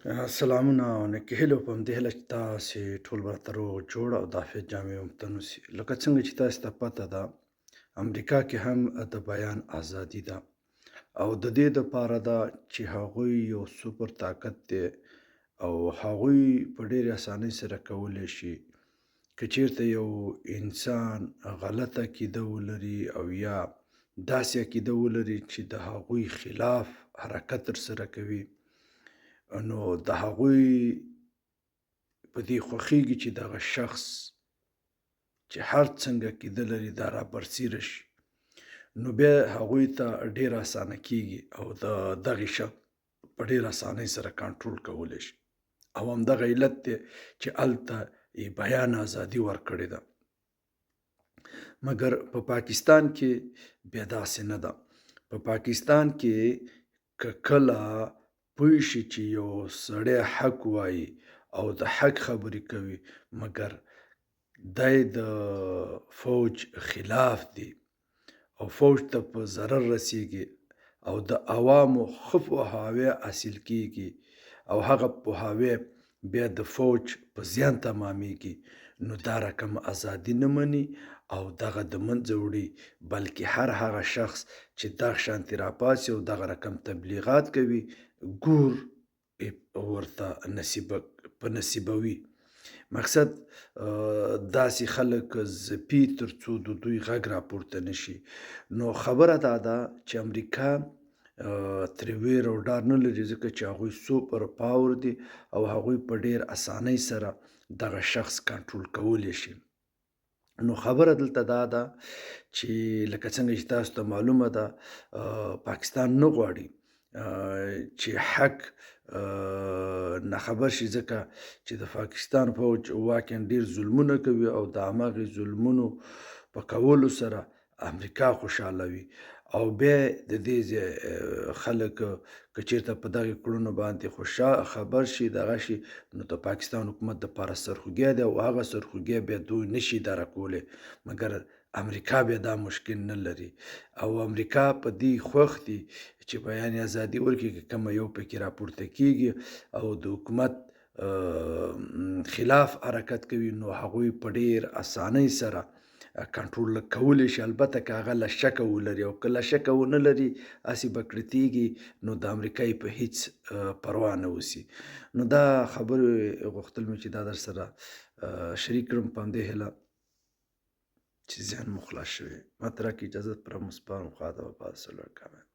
سلامونه او نیکې هیلو په همدې هیله چې تاسې ټول به راته روغ جوړ او د عافیت جامې ومتن اوسي. لکه څنګه چې تاسې ته پته ده، امریکا کې هم د بیان ازادي ده او د دې دپاره ده چې هغوی یو سوپر طاقت دی او هغوی په ډېرې اسانۍ سره کولی شي که چیرته یو انسان غلطه عقیده ولري او یا داسې عقیده ولري چې د هغوی خلاف حرکت ترسره کوي، نو د هغوی په دې خوښیږي چې دغه شخص چې هر څنګه عقیده لري دا رابرسېره شي، نو بیا هغوی ته ډېره اسانه کېږي او د دغې شخص په ډېره اسانۍ سره کنټرول کولی شي او همدغه علت دی چې هلته یې بیان ازادي ورکړې ده. مګر په پاکستان کې بیا داسې نه ده. په پاکستان کې که کله پوه شي چې یو سړی حق وایي او د حق خبرې کوي، مګر دی د فوج خلاف دی او فوج ته په ضرر رسیږي او د عوامو ښه پوهاوی حاصل کیږي او هغه پوهاوی بیا د فوج په زیان تمامیږي، نو دا رقم ازادي نه مني او دغه د منځه وړي، بلکې هر هغه شخص چې دغه شانتې راپاڅي او دغه رقم تبلیغات کوي، ګور ورته نصیبوي. مقصد داسې خلک ځپي تر څو د دوی غږ راپورته نه شي. نو خبره دا ده چې امریکا ترې ویر او ډار نه لري، ځکه چې هغوی سوپر پاور دي او هغوی په ډېر اسانۍ سره دغه شخص کنټرول کولی شي. نو خبره دلته دا ده چې لکه څنګه چې تاسو ته معلومه ده، پاکستان نه غواړي چې حق ناخبر شي، ځکه چې د پاکستان فوج واقعا ډېر ظلمونه کوي او د همغې ظلمونو په کولو سره امریکا خوشحاله وي او بیا د دې خلک که چېرته په دغې کړنو باندې خبر شي دغه شي، نو د پاکستان حکومت دپاره سرخوږی دی او هغه سرخوږی بیا دوی نشي اداره کولی، مګر امریکا بیا دا مشکل نه لري او امریکا په دې خوښ دي چې بیان ازادي ورکړي. که کومه یو پکې راپورته کېږي او د حکومت خلاف حرکت کوي، نو هغوی په ډېر اسانۍ سره کنټرول کولی شي، البته که هغه له شکه ولري او که له شکه ونه لري هسې به کړتېږي، نو د امریکا یې په هېڅ پروا نه وسي. نو دا خبرې غوښتل مې چې دا در سره شریک کړم په همدې هیله چې ذهن مو خلاص شوی. ما ته راکړئ اجازه پر مسپارم خوا ته به پاتې سلو کامل.